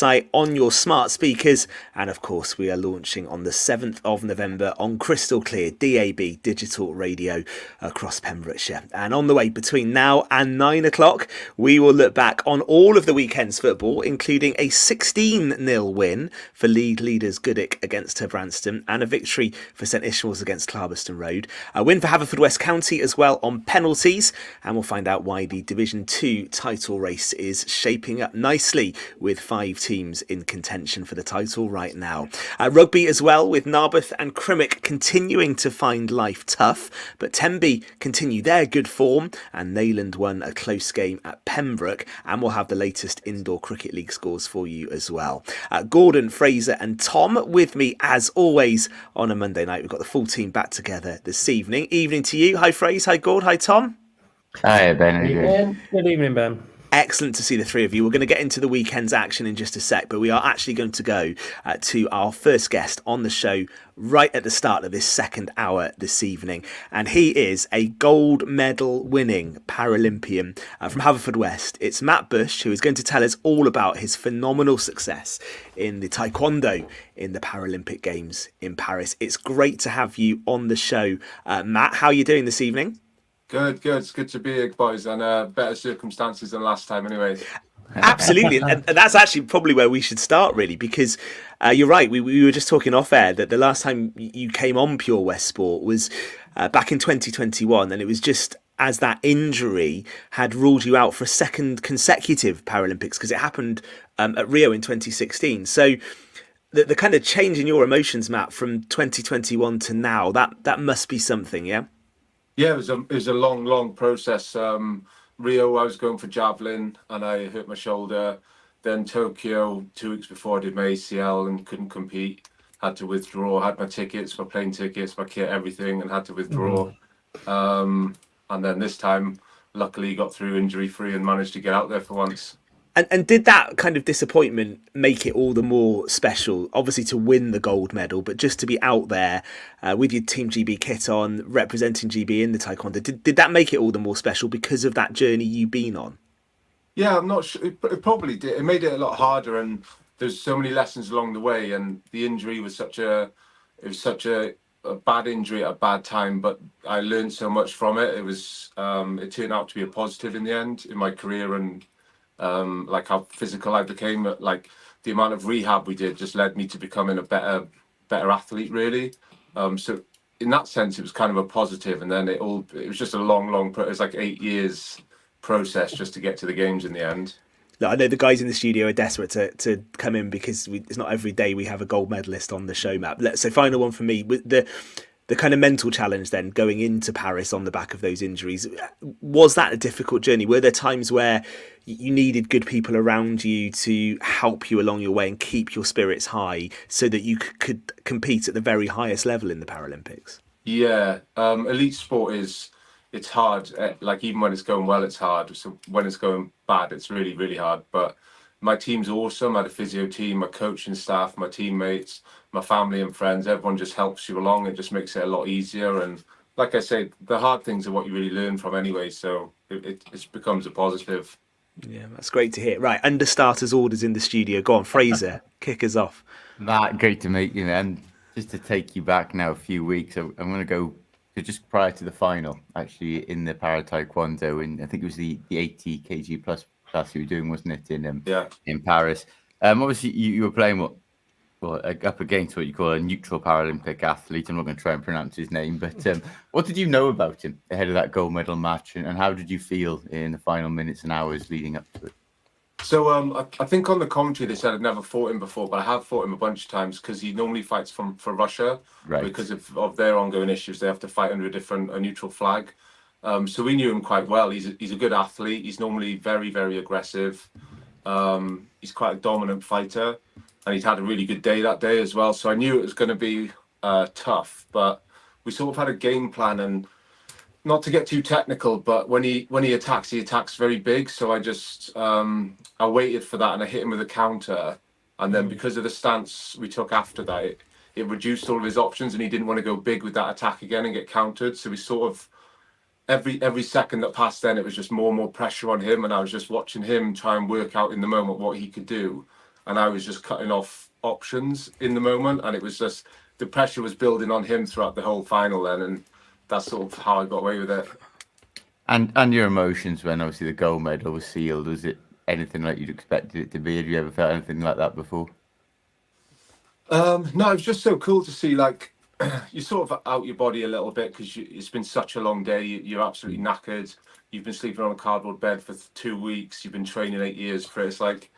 website, on your smart speakers, and of course we are launching on the 7th of November on crystal clear DAB digital radio across Pembrokeshire. And on the way between now and 9 o'clock, we will look back on all of the weekend's football, including a 16-0 win for league leaders Goodwick against Branston and a victory for St Ishmael's against Clarbeston Road. A win for Haverfordwest County as well on penalties, and we'll find out why the Division 2 title race is shaping up nicely with 5 teams in contention for the title right now. Rugby as well, with Narberth and Crimmick continuing to find life tough, but Tenby continue their good form and Neyland won a close game at Pembroke, and we'll have the latest indoor cricket league scores for you as well. Gordon, Fraser and Tom with me as always on a Monday night. We've got the full team back together this evening. Evening to you. Hi Fraser, hi Gord, hi Tom. Hi Ben, how you doing? Good evening, Ben. Excellent to see the three of you. We're going to get into the weekend's action in just a sec, but we are actually going to go to our first guest on the show right at the start of this second hour this evening. And he is a gold medal winning Paralympian from Haverfordwest. It's Matt Bush, who is going to tell us all about his phenomenal success in the Tae Kwon Do in the Paralympic Games in Paris. It's great to have you on the show. Matt, how are you doing this evening? Good. It's good to be here, boys, and better circumstances than last time anyway. Absolutely. And that's actually probably where we should start, really, because you're right. We were just talking off air that the last time you came on Pure West Sport was back in 2021, and it was just as that injury had ruled you out for a second consecutive Paralympics, because it happened at Rio in 2016. So the kind of change in your emotions, Matt, from 2021 to now, that must be something, yeah? Yeah, it was a long process. Rio, I was going for javelin and I hurt my shoulder. Then Tokyo, 2 weeks before I did my ACL and couldn't compete. Had to withdraw. Had my tickets, my plane tickets, my kit, everything, and had to withdraw. And then this time, luckily, got through injury free and managed to get out there for once. And did that kind of disappointment make it all the more special? Obviously to win the gold medal, but just to be out there with your Team GB kit on, representing GB in the Taekwondo, did that make it all the more special because of that journey you've been on? Yeah, I'm not sure. It probably did. It made it a lot harder, and there's so many lessons along the way. And the injury was such a bad injury at a bad time, but I learned so much from it. It turned out to be a positive in the end in my career, and like how physical I became. Like the amount of rehab we did just led me to becoming a better athlete, really. So in that sense, it was kind of a positive. And then it was just a long it was like 8 years process just to get to the games in the end. Look, I know the guys in the studio are desperate to come in because it's not every day we have a gold medalist on the show, Matt. So final one for me, with the kind of mental challenge then going into Paris on the back of those injuries, was that a difficult journey? Were there times where you needed good people around you to help you along your way and keep your spirits high so that you could compete at the very highest level in the Paralympics? Yeah, elite sport it's hard. Like even when it's going well, it's hard. So when it's going bad, it's really hard. But my team's awesome. I had a physio team, my coaching staff, my teammates, my family and friends. Everyone just helps you along. It just makes it a lot easier. And like I say, the hard things are what you really learn from anyway. So it becomes a positive. Yeah, that's great to hear. Right, under starters orders in the studio. Go on, Fraser, kick us off. Matt, great to meet you, man. Just to take you back now a few weeks, I'm going to go to just prior to the final, actually, in the Para Taekwondo, and I think it was the 80 kg plus class you were doing, wasn't it, in Paris? Obviously, you were playing up against what you call a neutral Paralympic athlete. I'm not going to try and pronounce his name, but what did you know about him ahead of that gold medal match, and how did you feel in the final minutes and hours leading up to it? So I think on the commentary they said I'd never fought him before, but I have fought him a bunch of times because he normally fights for Russia, right? Because of their ongoing issues. They have to fight under a neutral flag. So we knew him quite well. He's a good athlete. He's normally very aggressive. He's quite a dominant fighter, and he'd had a really good day that day as well. So I knew it was going to be tough, but we sort of had a game plan. And not to get too technical, but when he attacks very big. So I just I waited for that and I hit him with a counter. And then because of the stance we took after that, it reduced all of his options, and he didn't want to go big with that attack again and get countered. So we sort of every second that passed, then it was just more and more pressure on him, and I was just watching him try and work out in the moment what he could do. and I was just cutting off options in the moment, and it was just the pressure was building on him throughout the whole final then, and that's sort of how I got away with it. And your emotions when obviously the gold medal was sealed, was it anything like you'd expected it to be? Have you ever felt anything like that before? No, it was just so cool to see, like, you sort of out your body a little bit because it's been such a long day. You're absolutely knackered. You've been sleeping on a cardboard bed for 2 weeks. You've been training 8 years for it. It's like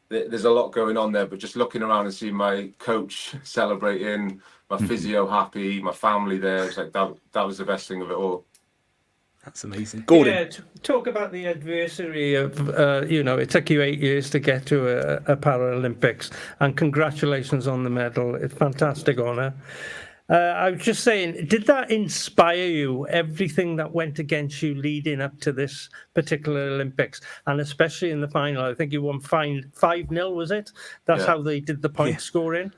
there's a lot going on there, but just looking around and seeing my coach celebrating, my physio happy, my family there, it's like that was the best thing of it all. That's amazing. Gordon. Yeah, talk about the adversity of, it took you 8 years to get to a Paralympics, and congratulations on the medal. It's a fantastic honour. I was just saying, did that inspire you, everything that went against you leading up to this particular Olympics, and especially in the final? I think you won 5-0, was it? That's how they did the point scoring.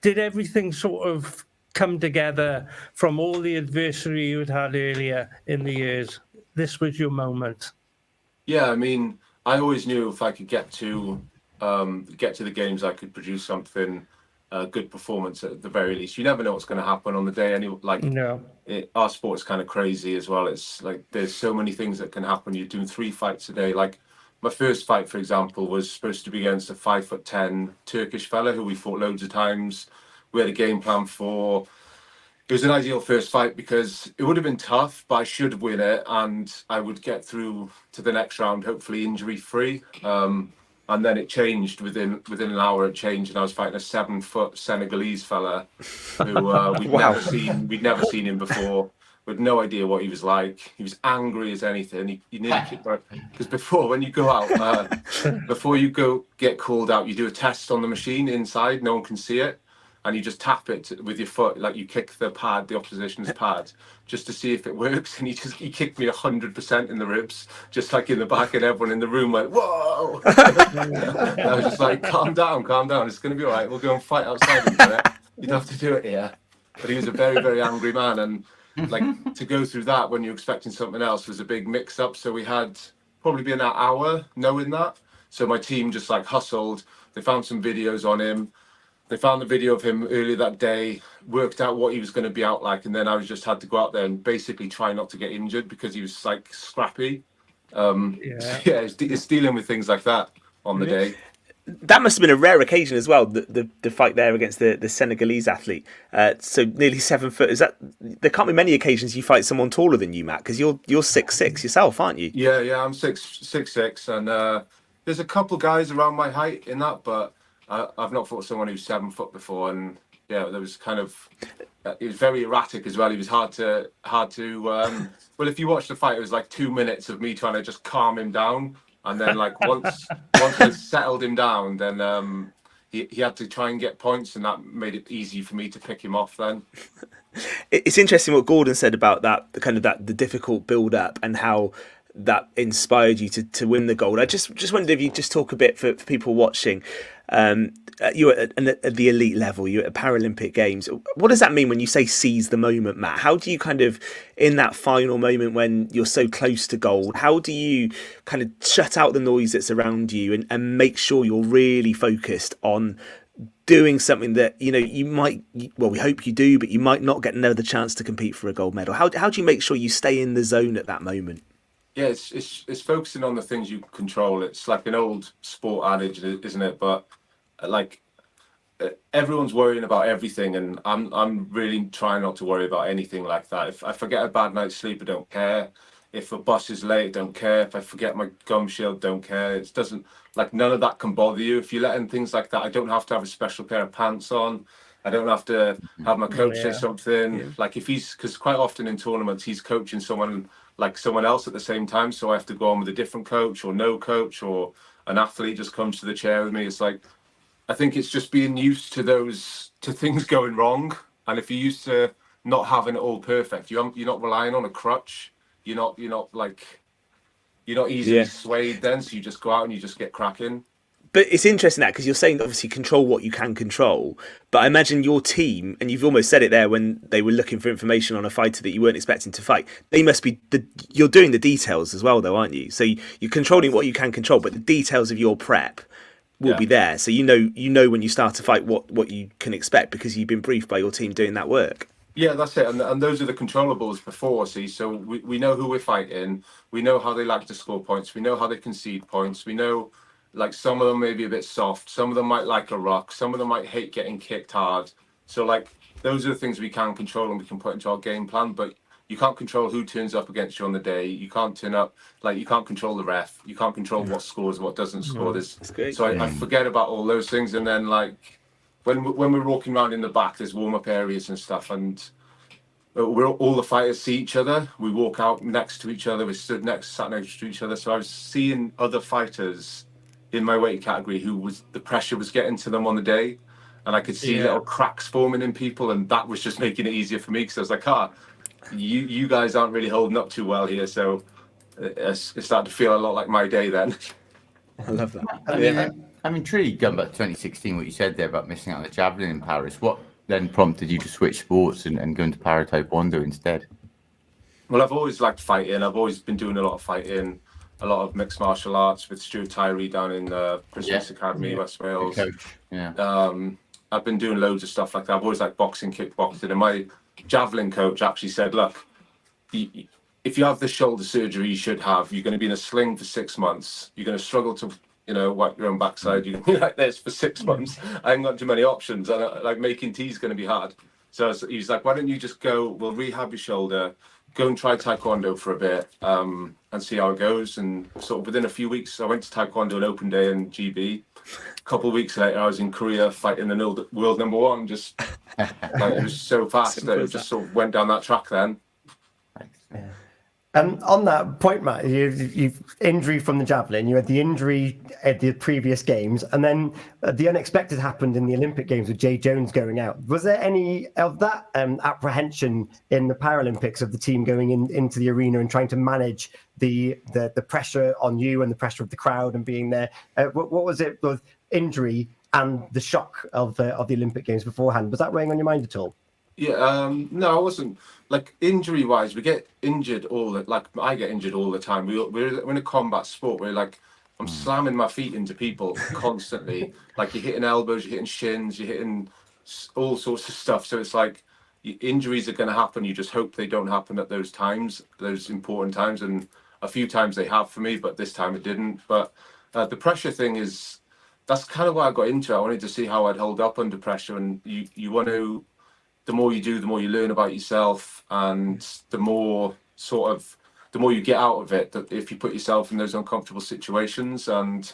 Did everything sort of come together from all the adversity you had earlier in the years? This was your moment. Yeah, I mean, I always knew if I could get to the games, I could produce something, a good performance at the very least. You never know what's going to happen on the day. Our sport is kind of crazy as well. It's like there's so many things that can happen. You're doing 3 fights a day. Like my first fight, for example, was supposed to be against a 5'10" Turkish fella who we fought loads of times. We had a game plan for. It was an ideal first fight because it would have been tough, but I should win it, and I would get through to the next round, hopefully injury-free. And then it changed within an hour. It changed, and I was fighting a 7-foot Senegalese fella who we'd never seen him before. We had no idea what he was like. He was angry as anything. He nearly kicked my, because before, when you go out, before you go get called out, you do a test on the machine inside. No one can see it. And you just tap it with your foot, like you kick the pad, the opposition's pad, just to see if it works. And he kicked me 100% in the ribs, just like in the back, and everyone in the room went, whoa! I was just like, calm down, it's going to be all right. We'll go and fight outside in a minute. You don't have to do it here. But he was a very, very angry man. And like to go through that when you're expecting something else was a big mix up. So we had probably been an hour knowing that. So my team just like hustled. They found some videos on him. They found the video of him earlier that day, worked out what he was going to be out like, and then I just had to go out there and basically try not to get injured because he was like scrappy. It's dealing with things like that on the day. That must have been a rare occasion as well. The fight there against the Senegalese athlete. So nearly 7 foot. Is that? There can't be many occasions you fight someone taller than you, Matt, because you're 6'6" yourself, aren't you? Yeah, I'm 6'6", and there's a couple guys around my height in that, but I've not fought someone who's 7 foot before, and there was kind of he was very erratic as well. He was hard to well, if you watch the fight, it was like 2 minutes of me trying to just calm him down, and then like once I settled him down, then he had to try and get points, and that made it easy for me to pick him off then. It's interesting what Gordon said about the difficult build up and how that inspired you to win the gold. I just wondered if you just talk a bit for people watching. You're at the elite level, you're at Paralympic Games. What does that mean when you say seize the moment, Matt? How do you kind of, in that final moment when you're so close to gold, how do you kind of shut out the noise that's around you and make sure you're really focused on doing something that, you might, well, we hope you do, but you might not get another chance to compete for a gold medal? How do you make sure you stay in the zone at that moment? Yeah, it's focusing on the things you control. It's like an old sport adage, isn't it? But like everyone's worrying about everything, and I'm really trying not to worry about anything like that. If I forget a bad night's sleep, I don't care. If a bus is late, I don't care. If I forget my gum shield, don't care. It doesn't, like, none of that can bother you. If you're letting things like that, I don't have to have a special pair of pants on. I don't have to have my coach say something. Yeah. Like because quite often in tournaments, he's coaching someone else at the same time. So I have to go on with a different coach or no coach, or an athlete just comes to the chair with me. It's like, I think it's just being used to things going wrong. And if you're used to not having it all perfect, you're not relying on a crutch. You're not easily swayed then. So you just go out and you just get cracking. But it's interesting that, because you're saying obviously control what you can control, but I imagine your team, and you've almost said it there when they were looking for information on a fighter that you weren't expecting to fight, they must be, you're doing the details as well though, aren't you? So you're controlling what you can control, but the details of your prep will be there. So you know when you start to fight what you can expect because you've been briefed by your team doing that work. Yeah, that's it. And those are the controllables before, see. So we know who we're fighting. We know how they like to score points. We know how they concede points. We know, like, some of them may be a bit soft. Some of them might like a rock. Some of them might hate getting kicked hard. So, like, those are the things we can control and we can put into our game plan. But you can't control who turns up against you on the day. You can't turn up, like, you can't control the ref. You can't control what scores, what doesn't score. So I forget about all those things. And then, like, when we're walking around in the back, there's warm-up areas and stuff, and all the fighters see each other. We walk out next to each other. We sat next to each other. So I was seeing other fighters in my weight category the pressure was getting to them on the day, and I could see little cracks forming in people, and that was just making it easier for me because I was like, you guys aren't really holding up too well here. So it started to feel a lot like my day then. I love that. I mean, I'm intrigued going back to 2016, what you said there about missing out on the javelin in Paris. What then prompted you to switch sports and go into Para Tae Kwon Do instead? Well, I've always liked fighting. I've always been doing a lot of fighting, a lot of mixed martial arts with Stuart Tyree down in Princess Academy, West Wales. I've been doing loads of stuff like that. I've always liked boxing, kickboxing, and my javelin coach actually said, look, if you have the shoulder surgery you should have, you're going to be in a sling for 6 months. You're going to struggle to, wipe your own backside. You're going to be like this for 6 months. I haven't got too many options. And like making tea is going to be hard. So he's like, why don't you just go, we'll rehab your shoulder, go and try Taekwondo for a bit and see how it goes. And sort of within a few weeks, I went to Taekwondo an open day in GB. A couple of weeks later, I was in Korea fighting the world number one. Just like, it was so fast that it just sort of went down that track then. On that point, Matt, you've injury from the javelin, you had the injury at the previous games, and then the unexpected happened in the Olympic Games with Jay Jones going out. Was there any of that apprehension in the Paralympics of the team going into the arena and trying to manage the pressure on you and the pressure of the crowd and being there? What was it with injury and the shock of the Olympic Games beforehand? Was that weighing on your mind at all? Yeah, no, I wasn't. Like, injury wise, we get injured I get injured all the time. We're in a combat sport where, like, I'm slamming my feet into people constantly. Like, you're hitting elbows, you're hitting shins, you're hitting all sorts of stuff. So it's like injuries are going to happen. You just hope they don't happen at those times, those important times. And a few times they have for me, but this time it didn't. But the pressure thing that's kind of why I got into it. I wanted to see how I'd hold up under pressure. And you want to, the more you do, the more you learn about yourself, and the more you get out of it, that if you put yourself in those uncomfortable situations. And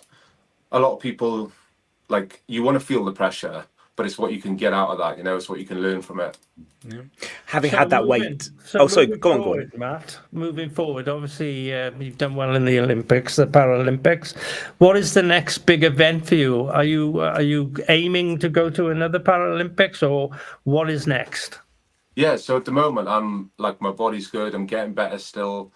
a lot of people, like, you want to feel the pressure, but it's what you can get out of that, it's what you can learn from it. Yeah. Having had that weight. Go on. Matt, moving forward, obviously you've done well in the Olympics, the Paralympics. What is the next big event for you? Are you aiming to go to another Paralympics, or what is next? Yeah, so at the moment, I'm like, my body's good. I'm getting better still.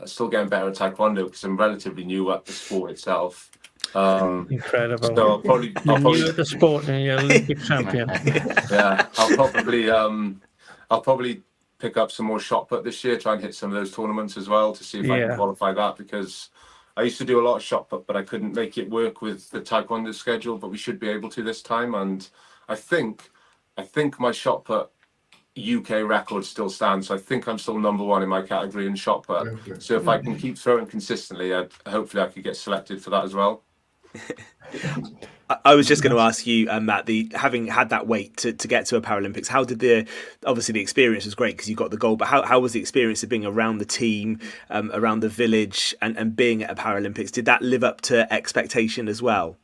Still getting better at Taekwondo because I'm relatively new at the sport itself. Incredible. So I'll probably new at the sport and you're Olympic champion. Yeah, I'll probably pick up some more shot put this year, try and hit some of those tournaments as well to see if I can qualify that, because I used to do a lot of shot put, but I couldn't make it work with the Taekwondo schedule, but we should be able to this time. And I think my shot put UK record still stands. So I think I'm still number one in my category in shot put. Okay. So if I can keep throwing consistently, hopefully I could get selected for that as well. I was just going to ask you, Matt, having had that weight to get to a Paralympics, how did obviously the experience was great because you got the gold, but how was the experience of being around the team, around the village, and being at a Paralympics? Did that live up to expectation as well?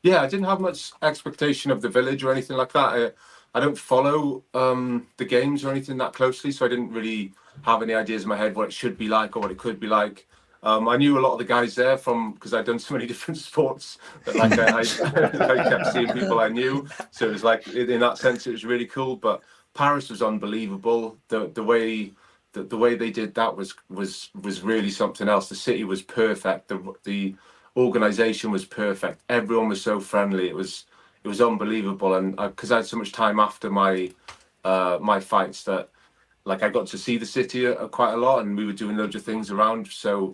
Yeah, I didn't have much expectation of the village or anything like that. I don't follow the games or anything that closely, so I didn't really have any ideas in my head what it should be like or what it could be like. I knew a lot of the guys there because I'd done so many different sports that I kept seeing people I knew. So it was like, in that sense, it was really cool. But Paris was unbelievable. The way they did that was really something else. The city was perfect. The organization was perfect. Everyone was so friendly. It was unbelievable. And because I had so much time after my fights that like I got to see the city quite a lot, and we were doing loads of things around. So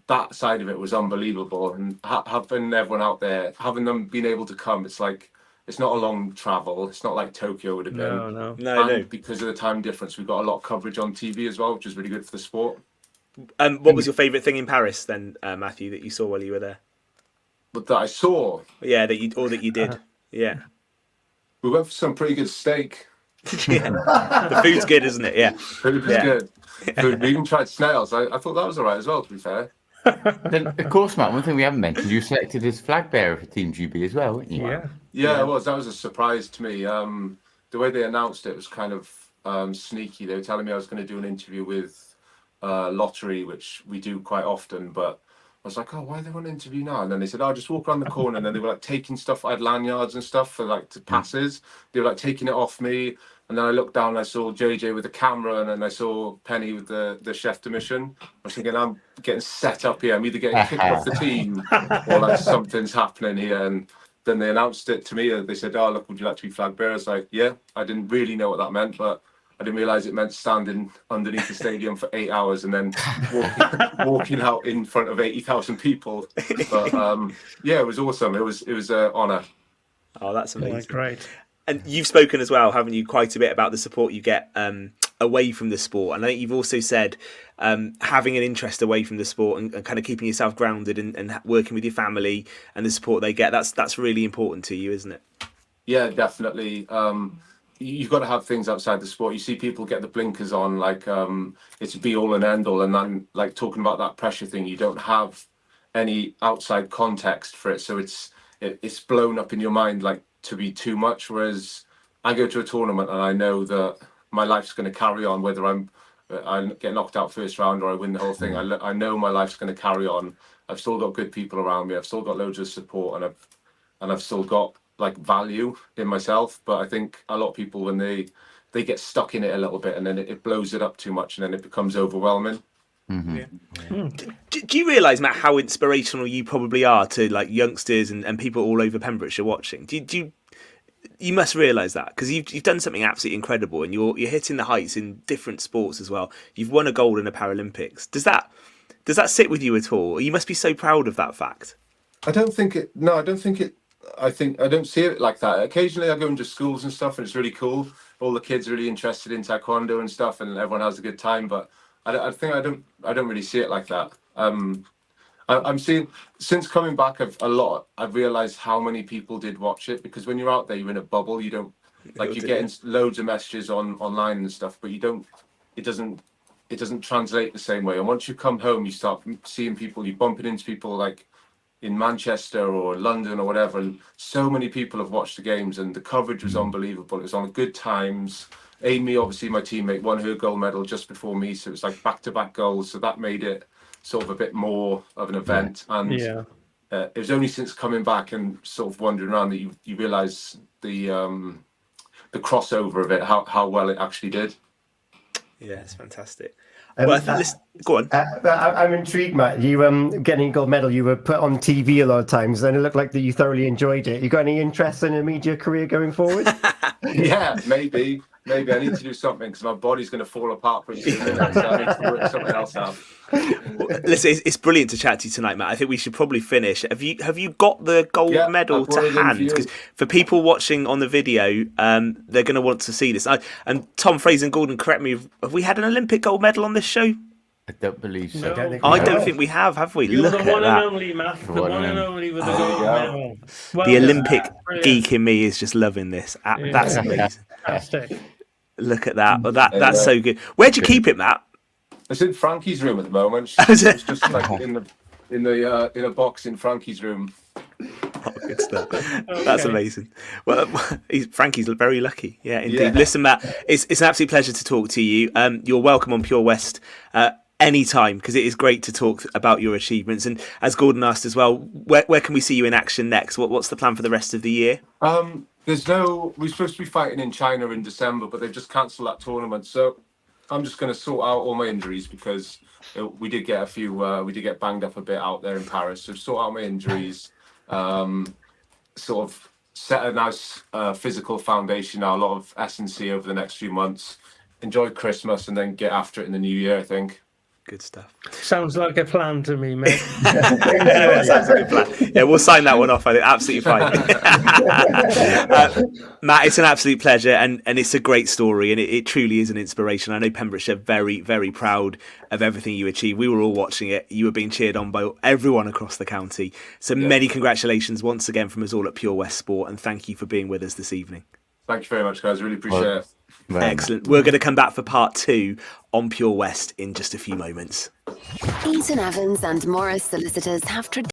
that side of it was unbelievable. And having everyone out there, having them being able to come, it's like it's not a long travel. It's not like Tokyo would have been. No. Because of the time difference, we got a lot of coverage on TV as well, which is really good for the sport. What was your favourite thing in Paris then, Matthew, that you saw while you were there? But that I saw. Yeah, that you did. Yeah. We went for some pretty good steak. Yeah. The food's good, isn't it? Yeah. Food was good. We even tried snails. I thought that was all right as well, to be fair. Then, of course, Matt, one thing we haven't mentioned, you were selected as flag bearer for Team GB as well, weren't you? Yeah, it was. That was a surprise to me. The way they announced it was kind of sneaky. They were telling me I was going to do an interview with Lottery, which we do quite often, but I was like, oh, why do they want to interview now? And then they said, oh, just walk around the corner. And then they were like taking stuff. I had lanyards and stuff for like passes. They were like taking it off me. And then I looked down and I saw JJ with the camera, and then I saw Penny with the chef de mission. I was thinking, I'm getting set up here. I'm either getting kicked off the team or like something's happening here. And then they announced it to me. They said, oh, look, would you like to be flag bearer? I was like, yeah. I didn't really know what that meant, but I didn't realise it meant standing underneath the stadium for 8 hours and then walking out in front of 80,000 people. But yeah, it was awesome. It was an honour. Oh, that's amazing. Oh, great. And you've spoken as well, haven't you, quite a bit about the support you get away from the sport. And I think you've also said having an interest away from the sport and kind of keeping yourself grounded and working with your family and the support they get. That's really important to you, isn't it? Yeah, definitely. You've got to have things outside the sport. You see people get the blinkers on, like it's be all and end all. And then like talking about that pressure thing, you don't have any outside context for it. So it's blown up in your mind like to be too much. Whereas I go to a tournament and I know that my life's going to carry on, whether I get knocked out first round or I win the whole thing. I know my life's going to carry on. I've still got good people around me. I've still got loads of support, and I've still got like value in myself. But I think a lot of people, when they get stuck in it a little bit and then it blows it up too much and then it becomes overwhelming. Mm-hmm. Yeah. Do you realise, Matt, how inspirational you probably are to like youngsters and people all over Pembrokeshire watching? You must realise that, because you've done something absolutely incredible and you're hitting the heights in different sports as well. You've won a gold in the Paralympics. Does that sit with you at all? You must be so proud of that fact. I don't think it. I don't see it like that. Occasionally I go into schools and stuff and it's really cool. All the kids are really interested in Tae Kwon Do and stuff and everyone has a good time, but I don't really see it like that. I'm seeing, since coming back I've realized how many people did watch it, because when you're out there, you're in a bubble. You don't like, you're getting loads of messages online and stuff, but it doesn't translate the same way. And once you come home, you start seeing people, you're bumping into people like in Manchester or London or whatever, and so many people have watched the games and the coverage was unbelievable. It was on Good Times. Amy, obviously my teammate, won her gold medal just before me, so it was like back-to-back goals, so that made it sort of a bit more of an event. And it was only since coming back and sort of wandering around that you realise the crossover of it, how well it actually did. Yeah, it's fantastic. Well, go on. I'm intrigued, Matt. You getting a gold medal, you were put on TV a lot of times, and it looked like that you thoroughly enjoyed it. You got any interest in a media career going forward? Yeah, maybe I need to do something because my body's going to fall apart pretty soon. So I need to work something else out. Listen, it's brilliant to chat to you tonight, Matt. I think we should probably finish. Have you got the gold medal to hand? Because for people watching on the video, they're going to want to see this. And Tom, Fraser and Gordon, correct me, have we had an Olympic gold medal on this show? I don't believe so. No. I don't think we have we? You're Look the at one that. and only, Matt. The one and only with the gold medal. Well The done. Olympic geek in me is just loving this. That's amazing. Fantastic. Look at that. Well, that's so good. Where'd you keep it, Matt? It's in Frankie's room at the moment. Is it? It's just like in a box in Frankie's room. Oh, good stuff. That's amazing. Well, Frankie's very lucky. Yeah, indeed. Yeah. Listen, Matt, it's an absolute pleasure to talk to you. You're welcome on Pure West anytime, because it is great to talk about your achievements. And as Gordon asked as well, where can we see you in action next? What's the plan for the rest of the year? We're supposed to be fighting in China in December, but they've just cancelled that tournament. So I'm just going to sort out all my injuries, because we did get we did get banged up a bit out there in Paris. So sort out my injuries, sort of set a nice physical foundation now, a lot of S&C over the next few months, enjoy Christmas and then get after it in the new year, I think. Good stuff. Sounds like a plan to me, mate. Yeah, sounds like a good plan. Yeah, we'll sign that one off. I think absolutely fine. Matt, it's an absolute pleasure, and it's a great story, and it truly is an inspiration. I know Pembrokeshire very, very proud of everything you achieved. We were all watching it. You were being cheered on by everyone across the county. So many congratulations once again from us all at Pure West Sport, and thank you for being with us this evening. Thank you very much, guys. Really appreciate it. Excellent. We're going to come back for part 2 on Pure West in just a few moments. Eaton-Evans and Morris Solicitors have